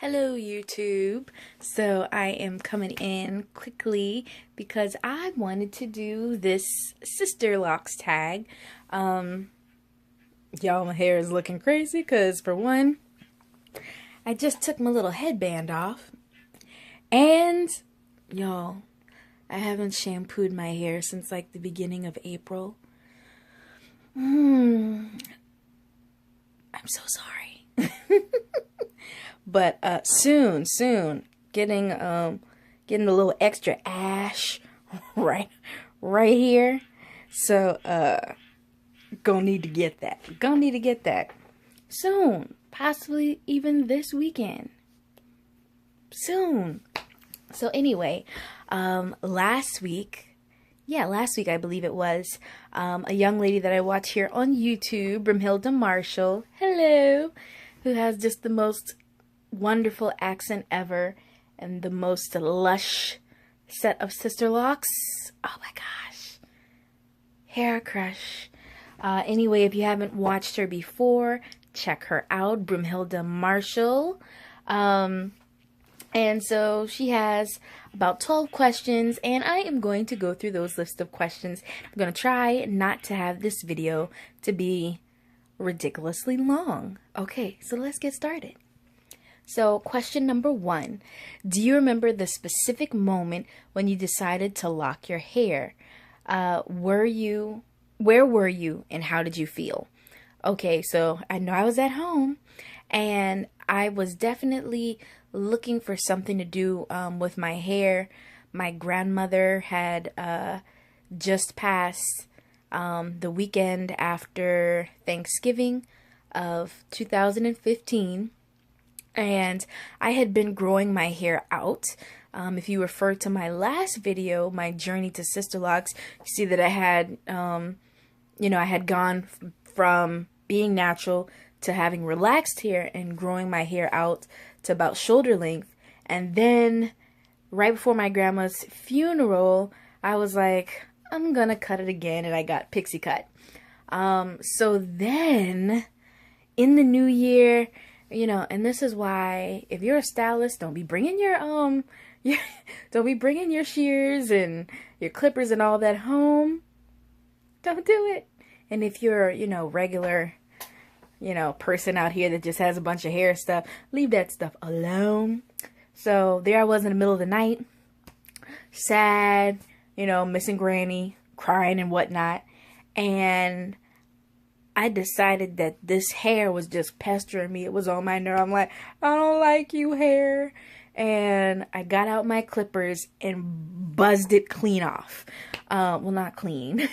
Hello YouTube. So I am coming in quickly because I wanted to do this Sister Locks tag. Y'all, my hair is looking crazy because for one, I just took my little headband off and y'all, I haven't shampooed my hair since like the beginning of April. I'm so sorry. But soon, getting a little extra ash right here. So gonna need to get that. Soon, possibly even this weekend. Soon. So anyway, last week I believe it was, a young lady that I watch here on YouTube, Brimhilda Marshall, hello, who has just the most wonderful accent ever and the most lush set of sister locks. Oh my gosh. Hair crush. Anyway, if you haven't watched her before, check her out, Brimhilda Marshall. And so she has about 12 questions, and I am going to go through those list of questions. I'm going to try not to have this video to be ridiculously long. Okay, so let's get started. So question number 1, do you remember the specific moment when you decided to lock your hair? Where were you and how did you feel? Okay, so I know I was at home and I was definitely looking for something to do with my hair. My grandmother had just passed the weekend after Thanksgiving of 2015. And I had been growing my hair out. If you refer to my last video, my journey to Sister Locks, you see that I had, I had gone from being natural to having relaxed hair and growing my hair out to about shoulder length. And then right before my grandma's funeral, I was like, I'm gonna cut it again, and I got pixie cut. So then in the new year, and this is why if you're a stylist, don't be bringing your don't be bringing your shears and your clippers and all that home. Don't do it. And if you're, regular, person out here that just has a bunch of hair stuff, leave that stuff alone. So there I was in the middle of the night, sad, missing Granny, crying and whatnot, and I decided that this hair was just pestering me. It was on my nerve. I'm like, I don't like you, hair. And I got out my clippers and buzzed it clean off. Well, not clean.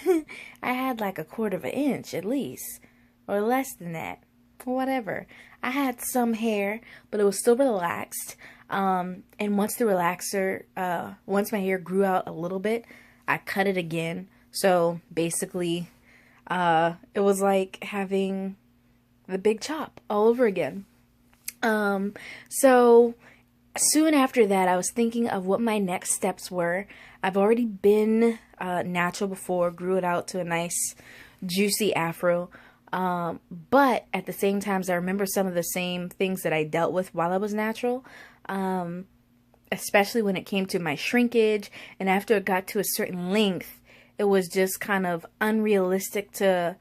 I had like 1/4 inch at least, or less than that. Whatever. I had some hair, but it was still relaxed. And once once my hair grew out a little bit, I cut it again. So basically, it was like having the big chop all over again. So soon after that, I was thinking of what my next steps were. I've already been natural before, grew it out to a nice juicy afro. But at the same time, I remember some of the same things that I dealt with while I was natural. Especially when it came to my shrinkage, and after it got to a certain length, it was just kind of unrealistic to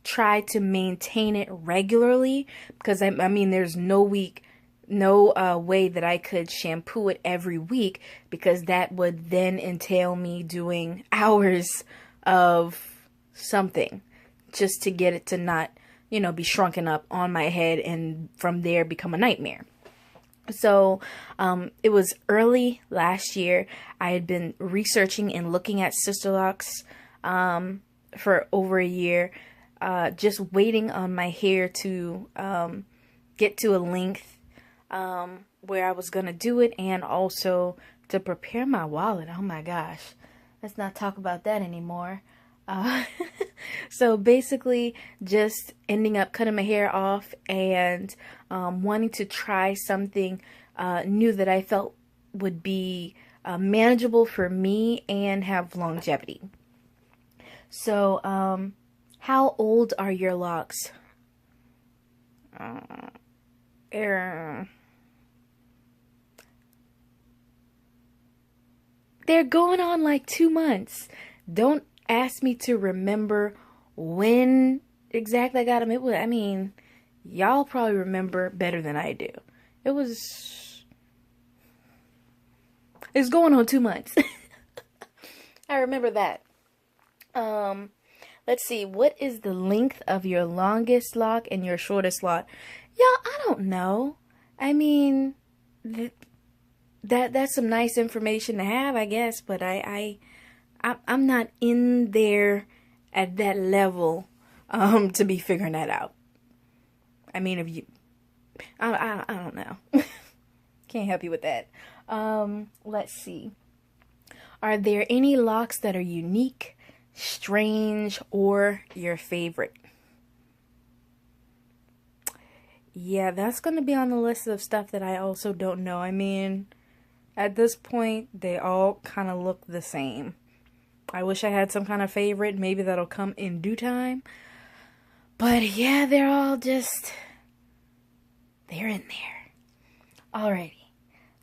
try to maintain it regularly, because I mean there's no way that I could shampoo it every week, because that would then entail me doing hours of something just to get it to not, be shrunken up on my head and from there become a nightmare. So it was early last year. I had been researching and looking at Sister Locks for over a year, just waiting on my hair to get to a length where I was going to do it, and also to prepare my wallet. Oh my gosh, let's not talk about that anymore. So basically just ending up cutting my hair off and wanting to try something new that I felt would be manageable for me and have longevity. So how old are your locks? They're going on like 2 months. Don't ask me to remember when exactly I got them. I mean, y'all probably remember better than I do. It's going on 2 months. I remember that. Let's see. What is the length of your longest lock and your shortest lock? Y'all, I don't know. I mean, that's some nice information to have, I guess, but I'm not in there at that level to be figuring that out. I mean, if you I don't know. Can't help you with that. Let's see. Are there any locks that are unique, strange, or your favorite? Yeah, that's going to be on the list of stuff that I also don't know. I mean, at this point, they all kind of look the same. I wish I had some kind of favorite. Maybe that'll come in due time. But yeah, they're all just, they're in there. Alrighty.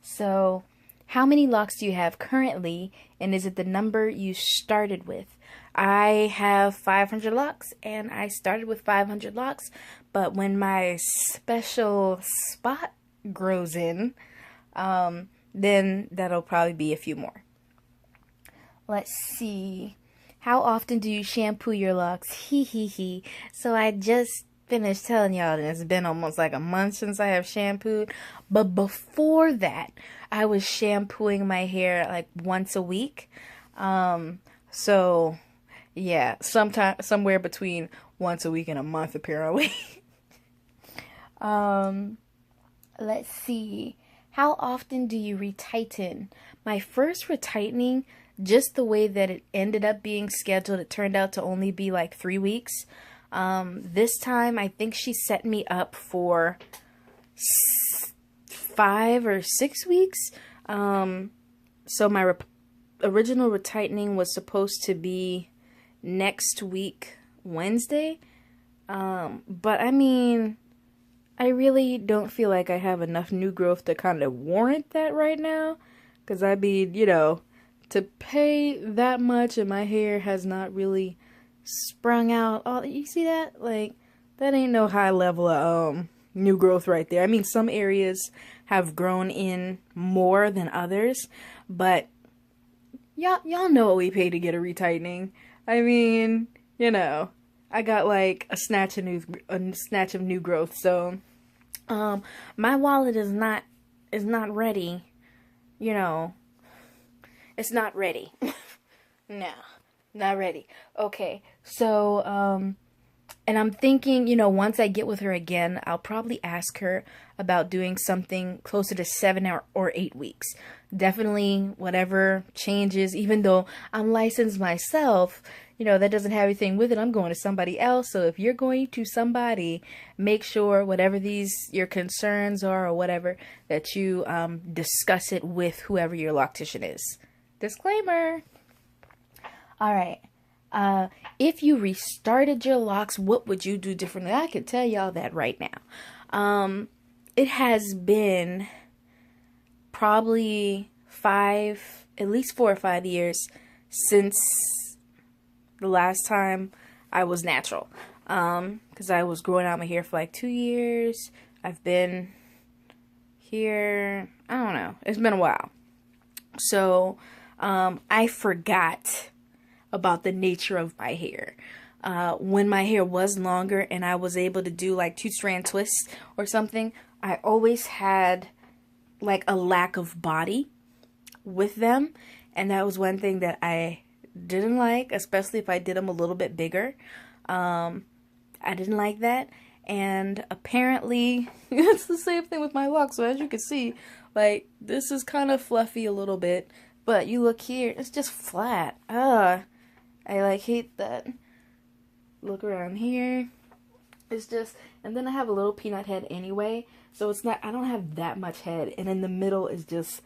So, how many locks do you have currently, and is it the number you started with? I have 500 locks, and I started with 500 locks, but when my special spot grows in, then that'll probably be a few more. Let's see. How often do you shampoo your locks? Hee hee hee. So I just finished telling y'all that it's been almost like a month since I have shampooed. But before that, I was shampooing my hair like once a week. So yeah, somewhere between once a week and a month apparently. Let's see. How often do you retighten? My first retightening, just the way that it ended up being scheduled, it turned out to only be like 3 weeks. This time, I think she set me up for 5 or 6 weeks. So my original retightening was supposed to be next week, Wednesday. But I mean, I really don't feel like I have enough new growth to kind of warrant that right now. Because I mean, you know, to pay that much and my hair has not really sprung out. Oh, you see that? Like, that ain't no high level of new growth right there. I mean, some areas have grown in more than others, but y'all know what we pay to get a retightening. I mean, you know, I got like a snatch of new growth. So, my wallet is not ready. You know, it's not ready. No, not ready. Okay, so, and I'm thinking, you know, once I get with her again, I'll probably ask her about doing something closer to 7 or 8 weeks. Definitely whatever changes, even though I'm licensed myself, you know, that doesn't have anything with it. I'm going to somebody else. So if you're going to somebody, make sure whatever your concerns are or whatever, that you discuss it with whoever your loctician is. Disclaimer. All right. If you restarted your locks, what would you do differently? I can tell y'all that right now. It has been probably at least 4 or 5 years since the last time I was natural. Because I was growing out my hair for like 2 years. I've been here, I don't know, it's been a while. So, I forgot about the nature of my hair. When my hair was longer and I was able to do like 2-strand twists or something, I always had like a lack of body with them, and that was one thing that I didn't like, especially if I did them a little bit bigger. I didn't like that, and apparently it's the same thing with my locks. So as you can see, like, this is kind of fluffy a little bit, but you look here, it's just flat. I like hate that. Look around here, it's just, and then I have a little peanut head anyway, so it's not, I don't have that much head, and in the middle is just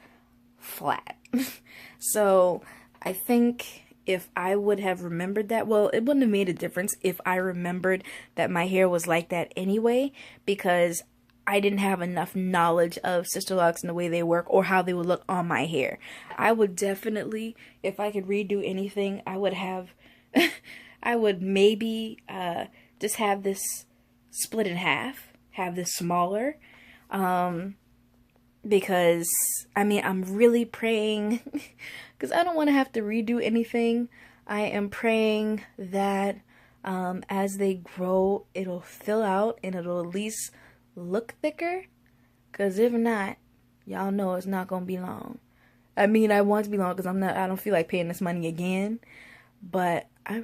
flat. So I think if I would have remembered that, well, it wouldn't have made a difference if I remembered that my hair was like that anyway, because I didn't have enough knowledge of sister locks and the way they work or how they would look on my hair. I would definitely, if I could redo anything, I would have, I would maybe just have this split in half, have this smaller, because, I mean, I'm really praying, because I don't want to have to redo anything. I am praying that as they grow, it'll fill out and it'll at least look thicker, because if not, y'all know it's not gonna be long. I mean, I want it to be long because I don't feel like paying this money again, but I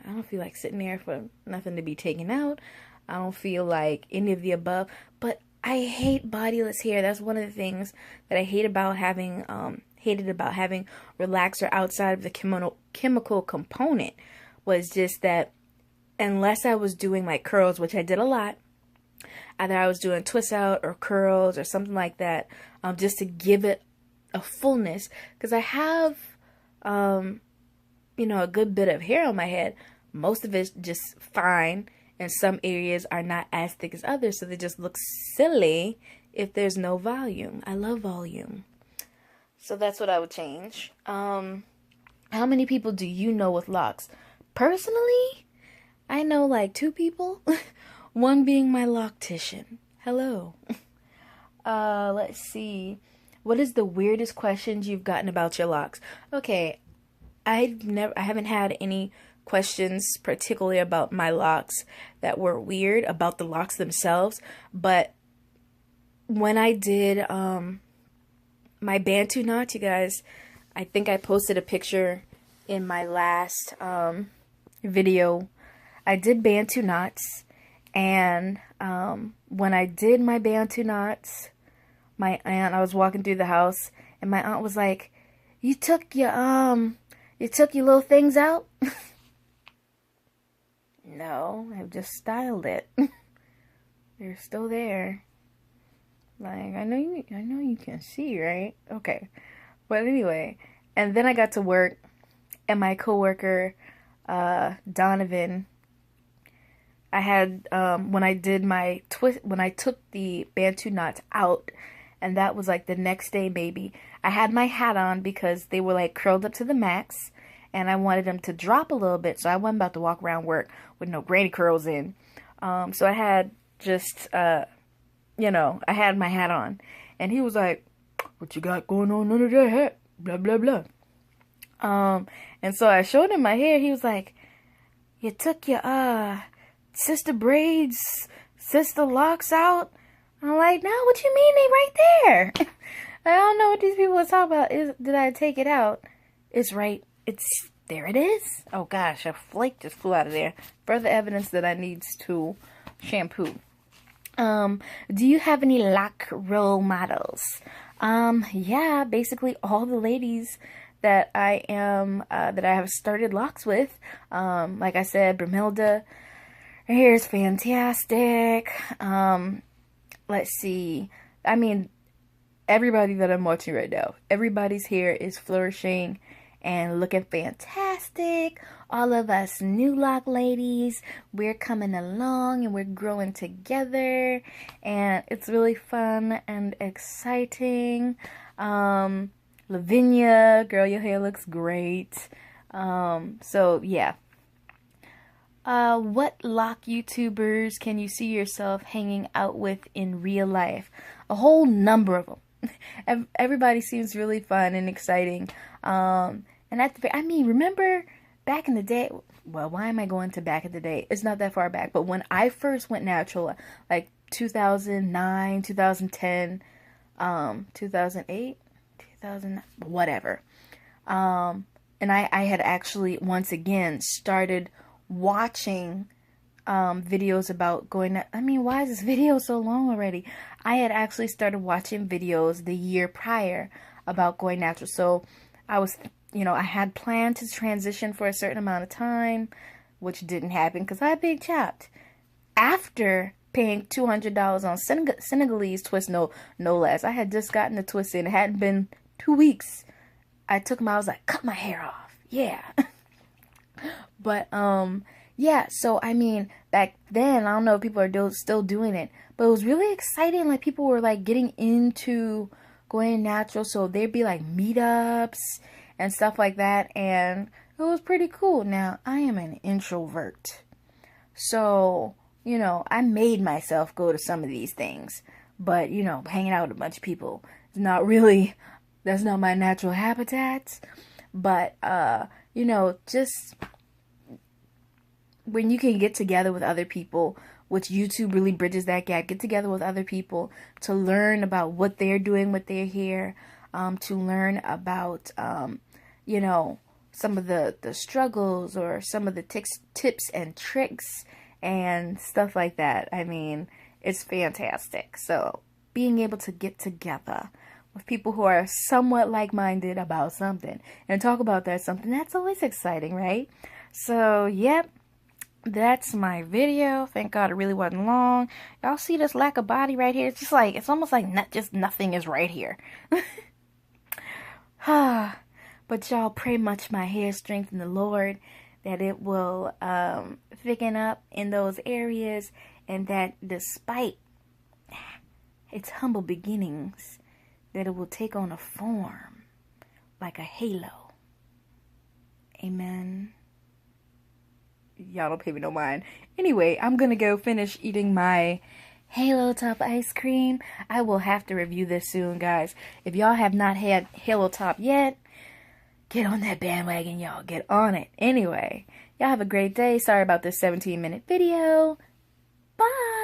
don't feel like sitting there for nothing to be taken out. I don't feel like any of the above, but I hate bodiless hair. That's one of the things that I hate about having hated about having relaxer outside of the chemical component, was just that unless I was doing like curls, which I did a lot, either I was doing twist out or curls or something like that, just to give it a fullness, because I have you know, a good bit of hair on my head. Most of it's just fine, and some areas are not as thick as others, so they just look silly if there's no volume. I love volume. So that's what I would change. How many people do you know with locks? Personally, I know like 2 people. One being my loctician. Hello. Let's see. What is the weirdest questions you've gotten about your locks? Okay, I haven't had any questions particularly about my locks that were weird about the locks themselves, but when I did my Bantu knot, you guys, I think I posted a picture in my last video. I did Bantu knots, and when I did my Bantu knots, my aunt, I was walking through the house, and my aunt was like, you took your little things out? No, I've just styled it. They're still there. Like, I know you can see, right? Okay. But anyway, and then I got to work, and my coworker, Donovan, I had, when I did my when I took the Bantu knots out, and that was like the next day maybe, I had my hat on because they were like curled up to the max, and I wanted them to drop a little bit, so I wasn't about to walk around work with no granny curls in. So I had just, you know, I had my hat on, and he was like, what you got going on under that hat? Blah, blah, blah. And so I showed him my hair. He was like, you took your, sister braids, sister locks out? I'm like, no, what you mean? They right there. I don't know what these people are talking about. Did I take it out? It's right. There it is. Oh gosh, a flake just flew out of there. Further evidence that I need to shampoo. Do you have any lock role models? Yeah, basically all the ladies that I have started locks with. Like I said, Brimhilda, her hair is fantastic. Let's see. I mean, everybody that I'm watching right now, everybody's hair is flourishing and looking fantastic. All of us new lock ladies, we're coming along and we're growing together, and it's really fun and exciting. Lavinia, girl, your hair looks great. So yeah. What lock YouTubers can you see yourself hanging out with in real life? A whole number of them. Everybody seems really fun and exciting. And I mean, remember back in the day, well, why am I going to back in the day? It's not that far back, but when I first went natural, like 2009, 2010, 2008, 2000, whatever. And I had actually, once again, started watching videos about going, I mean, why is this video so long already? I had actually started watching videos the year prior about going natural. So I was, you know, I had planned to transition for a certain amount of time, which didn't happen because I big chopped. After paying $200 on Senegalese twist, no less. I had just gotten the twist in. It hadn't been 2 weeks. I took them out. I was like, cut my hair off. Yeah. But, yeah, so I mean, back then, I don't know if people are still doing it, but it was really exciting. Like people were like getting into going natural, so there'd be like meetups and stuff like that, and it was pretty cool. Now, I am an introvert, so I made myself go to some of these things, but hanging out with a bunch of people is not really, that's not my natural habitat. But just when you can get together with other people, which YouTube really bridges that gap, get together with other people to learn about what they're doing, what they're here, to learn about, some of the struggles or some of the tips and tricks and stuff like that. I mean, it's fantastic. So being able to get together with people who are somewhat like-minded about something and talk about that something, that's always exciting, right? So, yep. That's my video. Thank God it really wasn't long. Y'all see this lack of body right here? It's just like, it's almost like nothing is right here. But y'all pray much my hair strength in the Lord, that it will thicken up in those areas, and that despite its humble beginnings, that it will take on a form like a halo. Amen. Y'all don't pay me no mind. Anyway, I'm gonna go finish eating my Halo Top ice cream. I will have to review this soon, guys. If y'all have not had Halo Top yet, get on that bandwagon, y'all. Get on it. Anyway, y'all have a great day. Sorry about this 17-minute video. Bye!